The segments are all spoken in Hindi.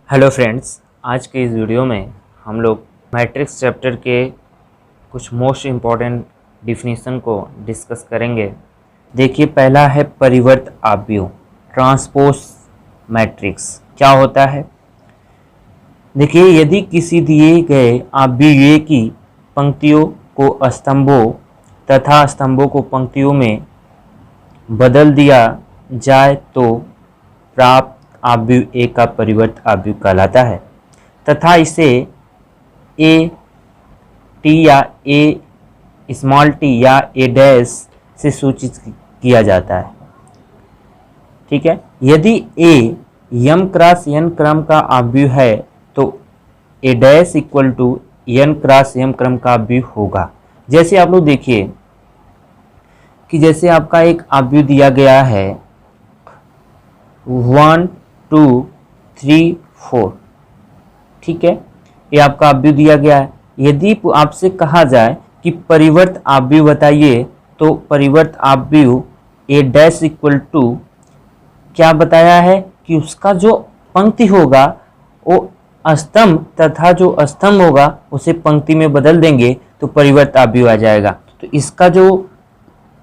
हेलो फ्रेंड्स, आज के इस वीडियो में हम लोग मैट्रिक्स चैप्टर के कुछ मोस्ट इम्पॉर्टेंट डिफिनीशन को डिस्कस करेंगे। देखिए, पहला है परिवर्त आव्यूह, ट्रांसपोज मैट्रिक्स क्या होता है। देखिए, यदि किसी दिए गए आव्यूह की पंक्तियों को स्तंभों तथा स्तंभों को पंक्तियों में बदल दिया जाए तो प्राप्त आव्यूह ए का परिवर्त आव्यूह कहलाता है तथा इसे ए टी या ए स्मॉल टी या ए डैश से सूचित किया जाता है। ठीक है, यदि ए यम क्रॉस एन क्रम का आव्यूह है तो A dash equal to N cross M क्रम का आव्यूह होगा। जैसे आप लोग देखिए कि जैसे आपका एक आव्यूह दिया गया है 1 2 3 4, ठीक है, ये आपका आव्यूह दिया गया है। यदि आपसे कहा जाए कि परिवर्त आव्यूह बताइए तो परिवर्त आव्यूह ए डैश इक्वल टू क्या बताया है कि उसका जो पंक्ति होगा वो स्तंभ तथा जो स्तंभ होगा उसे पंक्ति में बदल देंगे तो परिवर्त आव्यूह आ जाएगा। तो इसका जो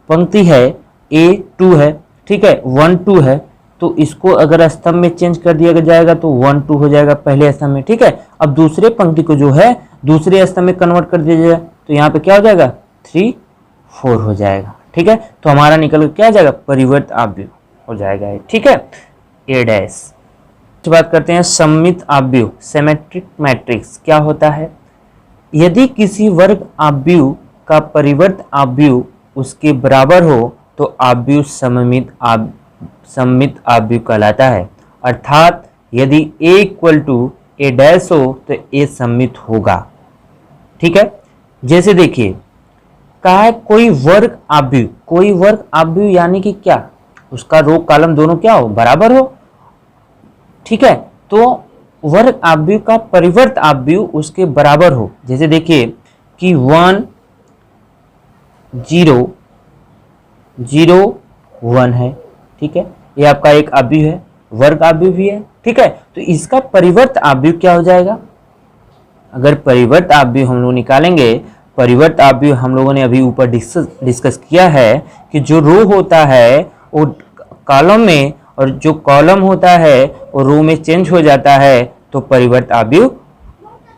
पंक्ति है A2 है, ठीक है, 1 2 है, तो इसको अगर स्तंभ में चेंज कर दिया जाएगा तो 1 2 हो जाएगा पहले स्तंभ में। ठीक है, अब दूसरे पंक्ति को जो है दूसरे स्तंभ में कन्वर्ट कर दिया जाए तो यहाँ पे क्या हो जाएगा 3 4 हो जाएगा। ठीक है, तो हमारा निकल क्या आ जाएगा परिवर्त आव्यूह हो जाएगा। ठीक है, ए डैश। बात करते हैं सममित आव्यूह, सिमेट्रिक मैट्रिक्स क्या होता है। यदि किसी वर्ग आव्यूह का परिवर्त आव्यूह उसके बराबर हो तो आव्यूह सममित आव्यूह कहलाता है। अर्थात यदि a equal to A dash हो तो a सममित होगा। ठीक है, जैसे देखिए कहा है कोई वर्ग आव्यूह यानी कि क्या, उसका रो कॉलम दोनों क्या हो बराबर हो। ठीक है, तो वर्ग आव्यूह का परिवर्त आव्यूह उसके बराबर हो। जैसे देखिए कि 1 0 0 1 है। ठीक है, ये आपका एक आव्यूह है, वर्ग आव्यूह भी है। ठीक है, तो इसका परिवर्त आव्यूह क्या हो जाएगा। अगर परिवर्त आव्यूह हम लोग निकालेंगे, परिवर्त आव्यूह हम लोगों ने अभी ऊपर डिस्कस किया है कि जो रो होता है वो कॉलम में और जो कॉलम होता है वो रो में चेंज हो जाता है तो परिवर्त आव्यूह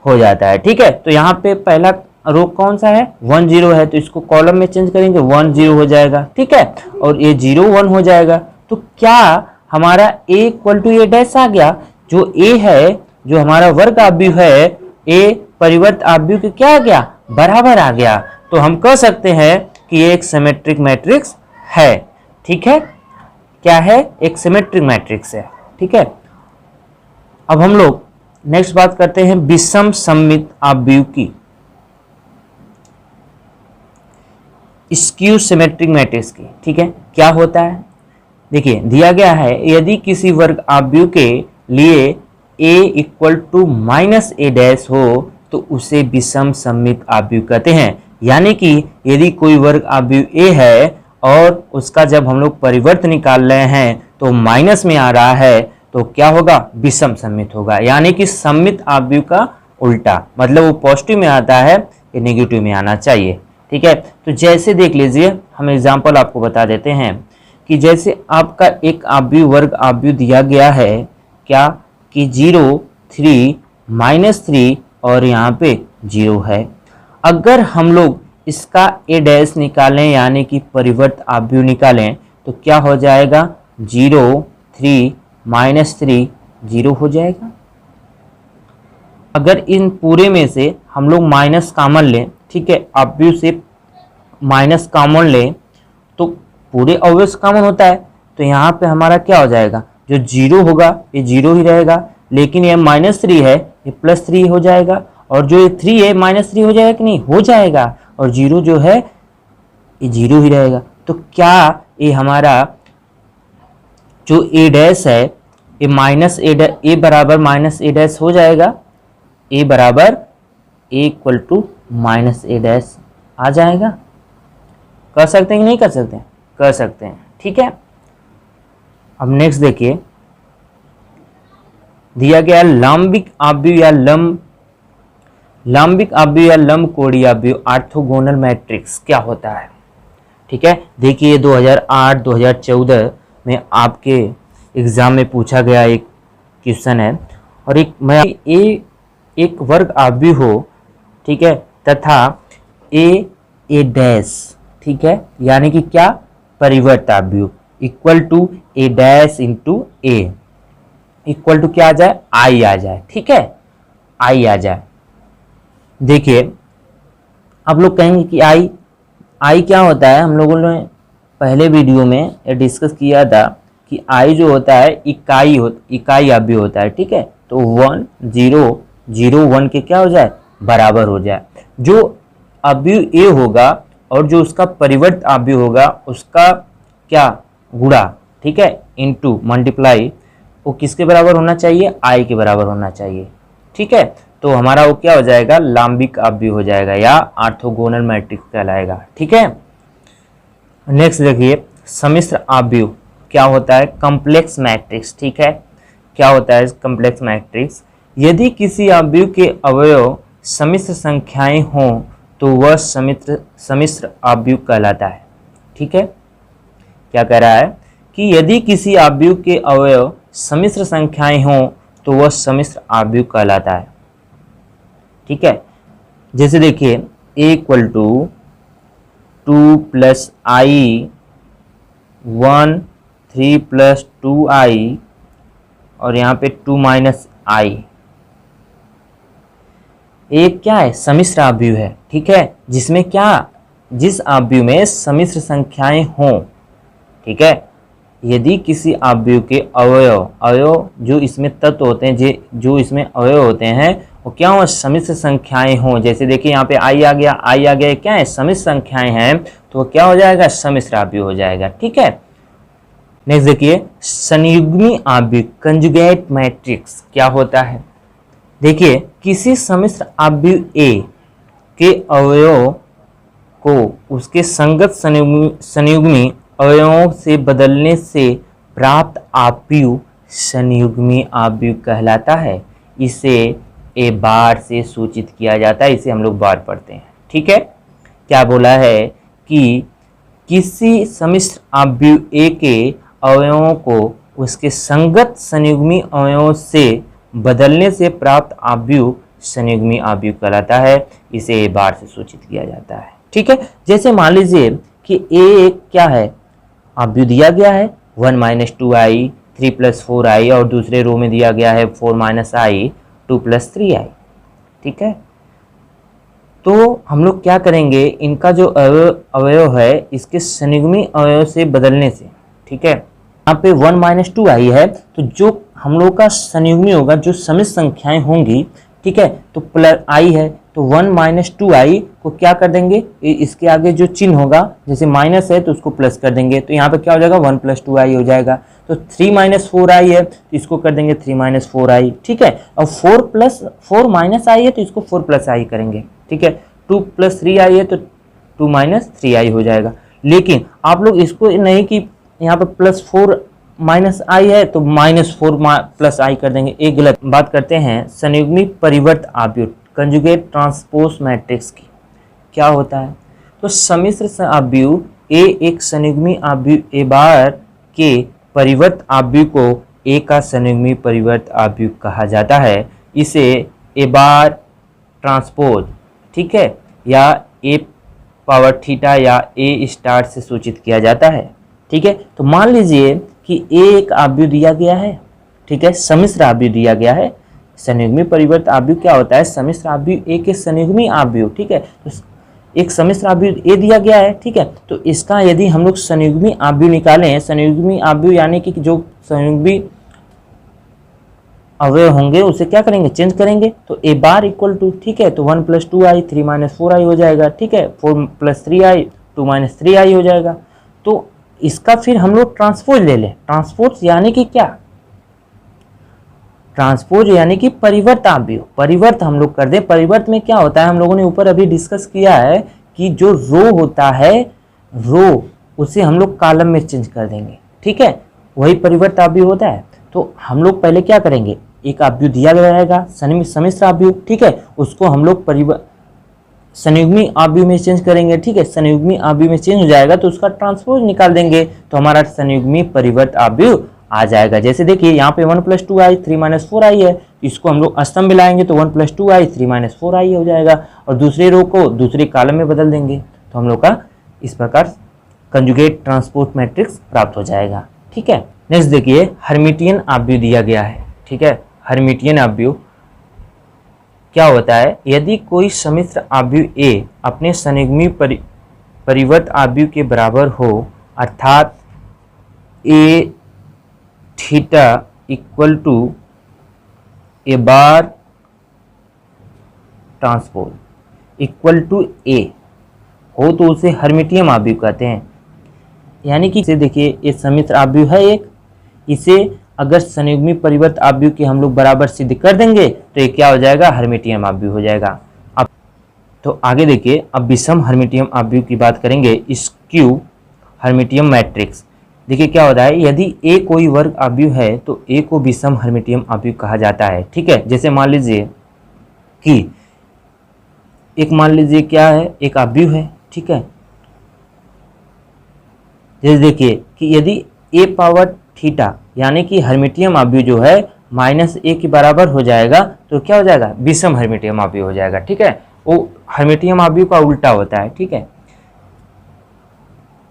हो जाता है। ठीक है, तो यहाँ पे पहला रो कौन सा है 1 0 है, तो इसको कॉलम में चेंज करेंगे 1 0 हो जाएगा। ठीक है, और ये 0 1 हो जाएगा। तो क्या हमारा a equal to A dash आ गया। जो a है, जो हमारा वर्ग आव्यूह है, a परिवर्त आव्यूह के क्या आ गया बराबर आ गया। तो हम कह सकते हैं कि ये एक सिमेट्रिक मैट्रिक्स है। ठीक है, क्या है, एक सिमेट्रिक मैट्रिक्स है। ठीक है, अब हम लोग नेक्स्ट बात करते हैं विषम सममित आव्यूह की, स्क्यू सिमेट्रिक मैट्रिक्स की। ठीक है, क्या होता है, देखिए दिया गया है यदि किसी वर्ग आव्यूह के लिए a equal to minus A dash हो तो उसे विषम सममित आव्यूह कहते हैं। यानी कि यदि कोई वर्ग आव्यूह a है और उसका जब हम लोग परिवर्त निकाल रहे हैं तो माइनस में आ रहा है तो क्या होगा विषम सममित होगा। यानी कि सममित आव्यूह का उल्टा, मतलब वो पॉजिटिव में आता है ये नेगेटिव में आना चाहिए। ठीक है, तो जैसे देख लीजिए, हम एग्जाम्पल आपको बता देते हैं कि जैसे आपका एक आव्यूह वर्ग आव्यूह दिया गया है क्या कि 0 3 -3 और यहाँ पे 0 है। अगर हम लोग इसका ए डैश निकालें यानी कि परिवर्त आव्यूह निकालें तो क्या हो जाएगा 0 3 -3 0 हो जाएगा। अगर इन पूरे में से हम लोग माइनस कॉमन लें, ठीक है, आव्यूह से माइनस कॉमन लें तो पूरे ऑब्वियस कॉमन होता है, तो यहाँ पे हमारा क्या हो जाएगा, जो 0 होगा ये 0 ही रहेगा, लेकिन ये -3 है ये +3 हो जाएगा, और जो ये 3 है -3 हो जाएगा कि नहीं हो जाएगा, और 0 जो है ये 0 ही रहेगा। तो क्या ये हमारा जो ए डैश है ये ए बराबर माइनस ए डैश हो जाएगा, ए बराबर A equal to minus A dash आ जाएगा। कर सकते हैं कि नहीं कर सकते हैं, कर सकते हैं। ठीक है, अब नेक्स्ट देखिए दिया गया है लांबिक आव्यूह या लांबिक आव्यूह या लंबकोणीय आव्यूह ऑर्थोगोनल मैट्रिक्स क्या होता है। ठीक है, देखिए 2008-2014 में आपके एग्जाम में पूछा गया एक क्वेश्चन है, और एक वर्ग आव्यूह हो, ठीक है, तथा ए डैश, ठीक है, यानी कि क्या, परिवर्त आव्यूह equal to A dash into A equal to क्या आ जाए, आई आ जाए। ठीक है, आई आ जाए। देखिए आप लोग कहेंगे कि आई क्या होता है। हम लोगों ने पहले वीडियो में डिस्कस किया था कि आई जो होता है इकाई आव्यूह होता है। ठीक है, तो 1 0 0 1 के क्या हो जाए, बराबर हो जाए। जो आव्यूह ए होगा और जो उसका परिवर्त आव्यूह होगा उसका क्या, गुणा, ठीक है, इनटू मल्टीप्लाई, वो किसके बराबर होना चाहिए, आई के बराबर होना चाहिए। ठीक है, तो हमारा वो क्या हो जाएगा, लांबिक आव्यूह हो जाएगा या ऑर्थोगोनल मैट्रिक्स कहलाएगा। ठीक है, नेक्स्ट देखिए सम्मिश्र आव्यूह क्या होता है, कॉम्प्लेक्स मैट्रिक्स। ठीक है, क्या होता है कॉम्प्लेक्स मैट्रिक्स, यदि किसी आव्यूह के अवयव सम्मिश्र संख्याएं हों तो वह सम्मिश्र आव्यूह कहलाता है। ठीक है, क्या कह रहा है कि यदि किसी आव्यूह के अवयव सम्मिश्र संख्याएं हों तो वह सम्मिश्र आव्यूह कहलाता है। ठीक है, जैसे देखिए a equal to 2 plus i 1 3 plus 2i और यहाँ पे 2 माइनस आई, एक क्या है, सम्मिश्र आव्यूह है। ठीक है, जिसमें क्या, जिस आव्यूह में सम्मिश्र संख्याएं हों। ठीक है, यदि किसी आव्यूह के अवयव जो इसमें तत्व होते हैं, जो इसमें अवयव होते हैं वो क्या हो, सम्मिश्र संख्याएं हों। जैसे देखिए यहाँ पे आई आ गया क्या है, सम्मिश्र संख्याएं हैं, तो वो क्या हो जाएगा, सम्मिश्र आव्यूह हो जाएगा। ठीक है, नेक्स्ट देखिए संयुग्मी आव्यूह कंजुगेट मैट्रिक्स क्या होता है। देखिए किसी सम्मिश्र आव्यूह ए के अवयव को उसके संगत संयुग्मी अवयवों से बदलने से प्राप्त आव्यूह संयुग्मी आव्यूह कहलाता है। इसे ए बार से सूचित किया जाता है, इसे हम लोग बार पढ़ते हैं। ठीक है, क्या बोला है कि किसी सम्मिश्र आव्यूह ए के अवयवों को उसके संगत संयुग्मी अवयवों से बदलने से प्राप्त आव्यूह संयुग्मी आव्यूह कहलाता है, इसे ए बार से सूचित किया जाता है। ठीक है, जैसे मान लीजिए कि ए क्या है, आव्यूह दिया गया है 1 माइनस 2i 3 प्लस 4i और दूसरे रो में दिया गया है 4 माइनस i 2 प्लस 3i। ठीक है, तो हम लोग क्या करेंगे, इनका जो अवयव है इसके संयुग्मी अवयव से बदलने से। ठीक है, यहाँ पे 1 माइनस 2i है, तो जो हम लोग का संयुग्मी होगा, जो सम्मिश्र संख्याएं होंगी, ठीक है, तो प्लस i है, तो 1 माइनस 2i को क्या कर देंगे, इसके आगे जो चिन्ह होगा, जैसे माइनस है तो उसको प्लस कर देंगे, तो यहाँ पे क्या हो जाएगा, 1 प्लस 2i हो जाएगा। तो 3 माइनस 4i है तो इसको कर देंगे 3 माइनस 4i। ठीक है, और 4 माइनस i है तो इसको 4 प्लस i करेंगे। ठीक है, 2 प्लस 3i है तो 2 माइनस 3i हो जाएगा। लेकिन आप लोग इसको नहीं कि यहाँ पे प्लस 4 माइनस आई है तो माइनस 4 प्लस आई कर देंगे, एक गलत बात करते हैं। संयुग्मी परिवर्त आव्यूह कंजुगेट ट्रांसपोज मैट्रिक्स की क्या होता है, तो सम्मिश्र आव्यूह ए एक संयुग्मी आव्यूह ए बार के परिवर्त आव्यूह को ए का संयुग्मी परिवर्त आव्यूह कहा जाता है। इसे ए बार ट्रांसपोज, ठीक है, या ए पावर थीटा या ए स्टार से सूचित किया जाता है। ठीक है, तो मान लीजिए कि ए एक आव्यूह दिया गया है, ठीक है, सम्मिश्र आव्यूह दिया गया है। संयुग्मी परिवर्त आव्यूह क्या होता है, सम्मिश्र आव्यूह ए के संयुग्मी आव्यूह। ठीक है, तो एक सम्मिश्र आव्यूह ए दिया गया है, ठीक है, तो इसका यदि हम लोग संयुग्मी आव्यूह निकालें, संयुग्मी आव्यूह यानी कि जो संयुग्मी अवयव होंगे उसे क्या करेंगे, चेंज करेंगे, तो ए बार इक्वल टू, ठीक है, तो 1 प्लस 2i 3 माइनस 4i हो जाएगा। ठीक है, 4 प्लस 3i 2 माइनस 3i हो जाएगा। तो इसका फिर हम लोग ट्रांसपोज ले लें। ट्रांसपोज यानी कि क्या, ट्रांसपोज यानी कि परिवर्त आव्यूह। परिवर्त हम लोग कर दें। परिवर्त में क्या होता है, हम लोगों ने ऊपर अभी डिस्कस किया है कि जो रो होता है, रो उसे हम लोग कॉलम में चेंज कर देंगे। ठीक है, वही परिवर्त आव्यूह होता है। तो हम लोग पहले क्या करेंगे, एक आव्यूह दिया गया रहेगा सम्मिश्र आव्यूह, ठीक है, उसको हम लोग संयुग्मी आव्यूह में चेंज करेंगे, ठीक है, संयुग्मी आव्यूह में चेंज हो जाएगा तो उसका ट्रांसपोज निकाल देंगे तो हमारा संयुग्मी परिवर्त आव्यूह आ जाएगा। जैसे देखिए यहाँ पे 1 + 2i 3 - 4i है, इसको हम लोग स्तंभ में लाएंगे तो 1 + 2i 3 - 4i हो जाएगा और दूसरे रो को दूसरे कॉलम में बदल देंगे तो हम लोग का इस प्रकार कंजुगेट ट्रांसपोर्ट मैट्रिक्स प्राप्त हो जाएगा, ठीक है। नेक्स्ट देखिए हर्मिटियन आव्यूह दिया गया है, ठीक है। हर्मिटियन आव्यूह क्या होता है, यदि कोई सम्मिश्र आव्यूह A अपने संयुग्मी परिवर्त आव्यूह के बराबर हो अर्थात A theta = A bar transpose = A हो तो उसे हर्मिटियन आव्यूह कहते हैं। यानी कि इसे देखिए ये सम्मिश्र आव्यूह है एक, इसे अगर संयुग्मी परिवर्त आव्यूह के हम लोग बराबर सिद्ध कर देंगे तो ये क्या हो जाएगा, हर्मिटियन आव्यूह हो जाएगा। अब तो आगे देखिए अब विषम हर्मिटियन आव्यूह की बात करेंगे, स्क्यू हर्मिटियन मैट्रिक्स। देखिए क्या होता है, यदि A कोई वर्ग आव्यूह है तो A को विषम हर्मिटियन आव्यूह कहा जाता है, ठीक है। जैसे मान लीजिए कि मान लीजिए क्या है, एक आव्यूह है, ठीक है। जैसे देखिए कि यदि A पावर थीटा यानी कि हर्मिटियन आव्यूह जो है -A के बराबर हो जाएगा तो क्या हो जाएगा, विषम हर्मिटियन आव्यूह हो जाएगा, ठीक है। वो हर्मिटियन आव्यूह का उल्टा होता है, ठीक है।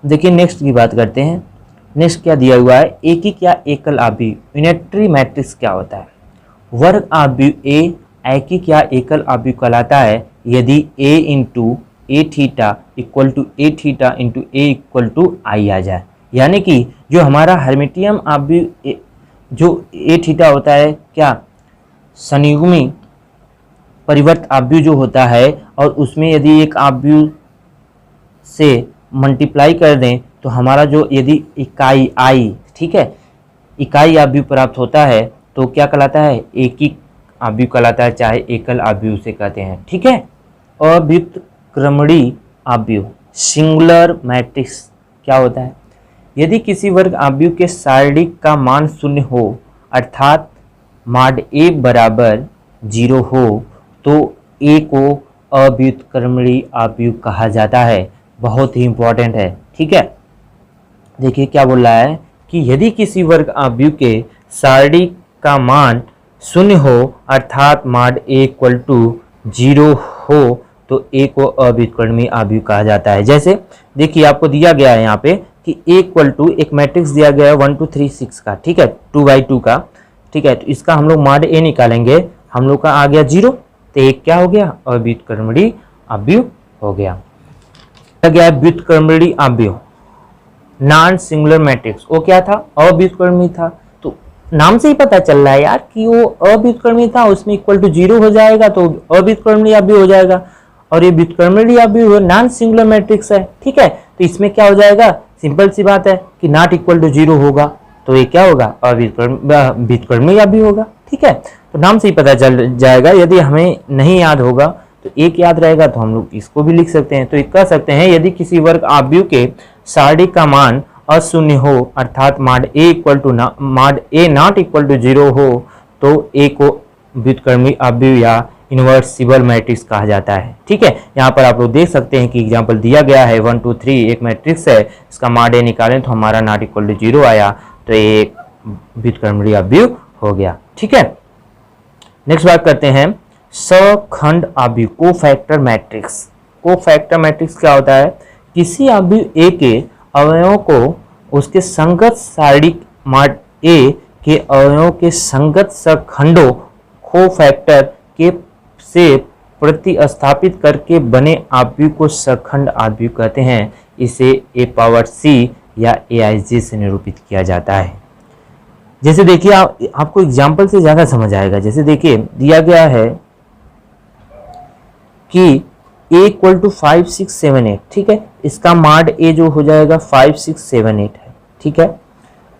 देखिए नेक्स्ट की बात करते हैं। नेक्स्ट क्या दिया हुआ है, एक ही क्या एकल आव्यूह यूनिटरी मैट्रिक्स क्या होता है। वर्ग आव्यूह A एक ही क्या एकल आव्यूह कहलाता है यदि A × A theta = A theta × A = I आ जाए। यानी कि जो हमारा हर्मिटियन आव्यूह जो A थीटा होता है क्या, संयुग्मी परिवर्त आव्यूह जो होता है और उसमें यदि एक आव्यूह से मल्टीप्लाई कर दें तो हमारा जो यदि इकाई I, ठीक है, इकाई आव्यूह प्राप्त होता है तो क्या कहलाता है, एक ही आव्यूह कहलाता है, चाहे एकल आव्यूह से कहते हैं, ठीक है। अव्युत्क्रमणीय आव्यूह सिंगुलर मैट्रिक्स क्या होता है, यदि किसी वर्ग आव्यूह के सारणिक का मान 0 हो अर्थात mod A बराबर 0 हो तो A को अव्युत्क्रमणीय आव्यूह कहा जाता है। बहुत ही इंपॉर्टेंट है, ठीक है। देखिए क्या बोल रहा है कि यदि किसी वर्ग आव्यूह के सारणिक का मान 0 हो अर्थात mod A = 0 हो तो A को अव्युत्क्रमणीय आव्यूह कहा जाता है। जैसे देखिए आपको दिया गया है यहाँ पे कि A = एक मैट्रिक्स दिया गया है 1 2 3 6 का, ठीक है, 2/2 का, ठीक है। तो इसका हम लोग mod A निकालेंगे, हम लोग का आ गया 0 तो एक क्या हो गया, अव्युत्क्रमणीय आव्यूह हो गया। गया व्युत्क्रमणीय आव्यूह नॉन सिंगुलर मैट्रिक्स, वो क्या था, अव्युत्क्रमणीय था। तो नाम से ही पता चल रहा है यार कि वो अव्युत्क्रमणीय था, उसमें =0 हो जाएगा तो अव्युत्क्रमणीय आव्यूह हो जाएगा। और ये व्युत्क्रमणीय आव्यूह नॉन सिंगुलर मैट्रिक्स है, ठीक है। तो इसमें क्या हो जाएगा, सिंपल सी बात है कि नॉट = 0 होगा तो ये क्या होगा, व्युत्क्रमणीय आव्यूह होगा, ठीक है। तो नाम से ही पता चल जाएगा। यदि हमें नहीं याद होगा तो एक याद रहेगा तो हम लोग इसको भी लिख सकते हैं। तो एक कह सकते हैं यदि किसी वर्ग आव्यूह के सारणिक का मान अशून्य हो अर्थात mod A ≠ 0 हो तो A को व्युत्क्रमणीय आव्यूह या इनवर्सिबल मैट्रिक्स कहा जाता है, ठीक है। यहाँ पर आप लोग देख सकते हैं कि एग्जाम्पल दिया गया है 1 2 3 एक मैट्रिक्स है, इसका mod A निकालें तो हमारा ≠ 0 आया तो एक व्युत्क्रमणीय आव्यूह हो गया, ठीक है। नेक्स्ट बात करते हैं सखंड आव्यूह कोफैक्टर मैट्रिक्स। कोफैक्टर मैट्रिक्स क्या होता है, किसी आव्यूह A के अवयवों को उसके संगत सारणिक mod A के अवयवों के संगत सखंडों कोफैक्टर के से प्रतिस्थापित करके बने आव्यूह को सखंड आव्यूह कहते हैं। इसे A⁻C या AIJ से निरूपित किया जाता है। जैसे देखिए आपको एग्जाम्पल से ज़्यादा समझ आएगा। जैसे देखिए दिया गया है कि A = 5 6 7 8, ठीक है, इसका mod A जो हो जाएगा 5 6 7 8 है, ठीक है।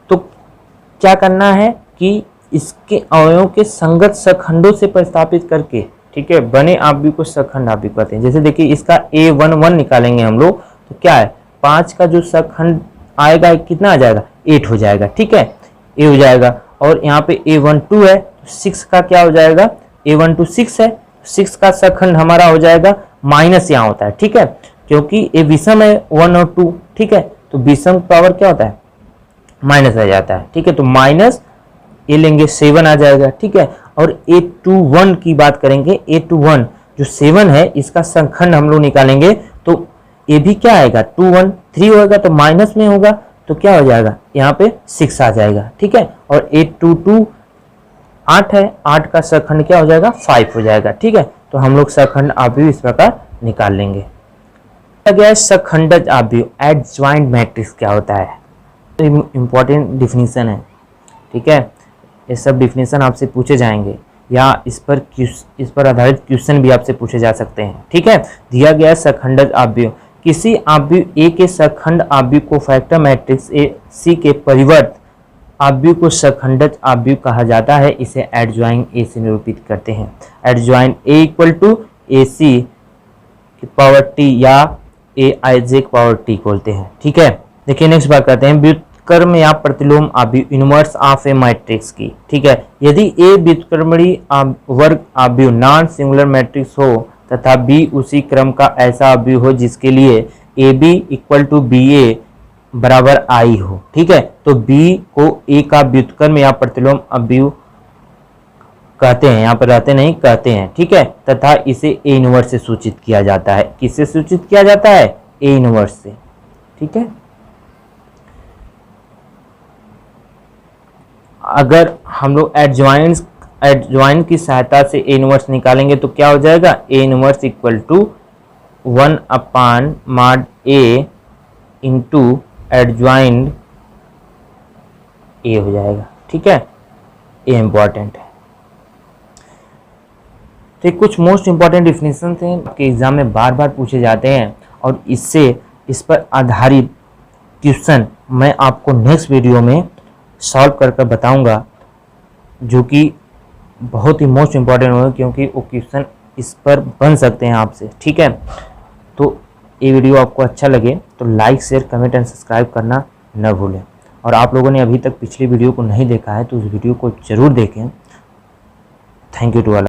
तो क्या करना है कि इसके अवयवों के संगत सखंडों से प्रतिस्थापित करके, ठीक है, बने आव्यूह को सखंड आव्यूह कहते हैं। जैसे देखिए इसका A11 निकालेंगे हम लोग तो क्या है, 5 का जो सखंड आएगा कितना आ जाएगा, 8 हो जाएगा, ठीक है, A हो जाएगा। और यहाँ पे A12 है 6 का क्या हो जाएगा, A1 to 6 है, 6 का सखंड हमारा हो जाएगा माइनस यहाँ होता है, ठीक है, क्योंकि ये विषम है 1 और 2, ठीक है, तो विषम पावर क्या होता है, माइनस आ जाता है, ठीक है, तो माइनस ये लेंगे 7 आ जाएगा, ठीक है। और A21 की बात करेंगे, A21 जो 7 है इसका सखंड हम लोग निकालेंगे तो ये भी क्या आएगा 2 1 3 होगा तो माइनस में होगा तो क्या हो जाएगा यहाँ पे 6 आ जाएगा, ठीक है। और 822 8 है, 8 का सखंड क्या हो जाएगा 5 हो जाएगा, ठीक है। तो हम लोग सखंड आव्यूह इस प्रकार निकाल लेंगे। गया सखंडज आव्यूह एडजॉइंट मैट्रिक्स क्या होता है, तो इम्पोर्टेंट डिफिनीशन है, ठीक है, ये सब डिफिनीशन आपसे पूछे जाएंगे या इस पर आधारित क्वेश्चन भी आपसे पूछे जा सकते हैं, ठीक है। दिया गया सखंडज आव्यूह, किसी आव्यूह ए के सखंड आव्यूह को फैक्टर मैट्रिक्स ए सी के परिवर्त आव्यूह को सखंडज आव्यूह कहा जाता है, इसे एडजॉइंट ए से निरूपित करते हैं। एडजॉइंट ए इक्वल टू ए सी की पावर टी या ए आई जे की पावर टी बोलते हैं, ठीक है। देखिए नेक्स्ट बात करते हैं व्युत्क्रम या प्रतिलोम आव्यूह इनवर्स ऑफ ए मैट्रिक्स की, ठीक है। यदि ए व्युत्क्रमणीय वर्ग आव्यूह नॉन सिंगुलर मैट्रिक्स हो तथा बी उसी क्रम का ऐसा आव्यूह हो जिसके लिए A B equal to B A बराबर आई हो, ठीक है, तो बी को ए का व्युत्क्रम या प्रतिलोम आव्यूह कहते हैं, यहाँ पर रहते नहीं कहते हैं, ठीक है, तथा इसे ए इनवर्स से सूचित किया जाता है। किससे सूचित किया जाता है, ए इनवर्स से, ठीक है। अगर हम लोग एडजॉइंट की सहायता से ए इनवर्स निकालेंगे तो क्या हो जाएगा, A inverse equal to 1 upon mod A into adjoint A हो जाएगा, ठीक है। ये इंपॉर्टेंट है। तो कुछ मोस्ट इंपॉर्टेंट डिफिनेशन थे आपके एग्जाम में बार बार पूछे जाते हैं और इस पर आधारित क्वेश्चन मैं आपको नेक्स्ट वीडियो में सॉल्व कर बताऊंगा, जो कि बहुत ही मोस्ट इंपॉर्टेंट होगा क्योंकि वो क्वेश्चन इस पर बन सकते हैं आपसे, ठीक है। तो ये वीडियो आपको अच्छा लगे तो like share comment and subscribe करना न भूलें। और आप लोगों ने अभी तक पिछली वीडियो को नहीं देखा है तो उस वीडियो को जरूर देखें। Thank you to all.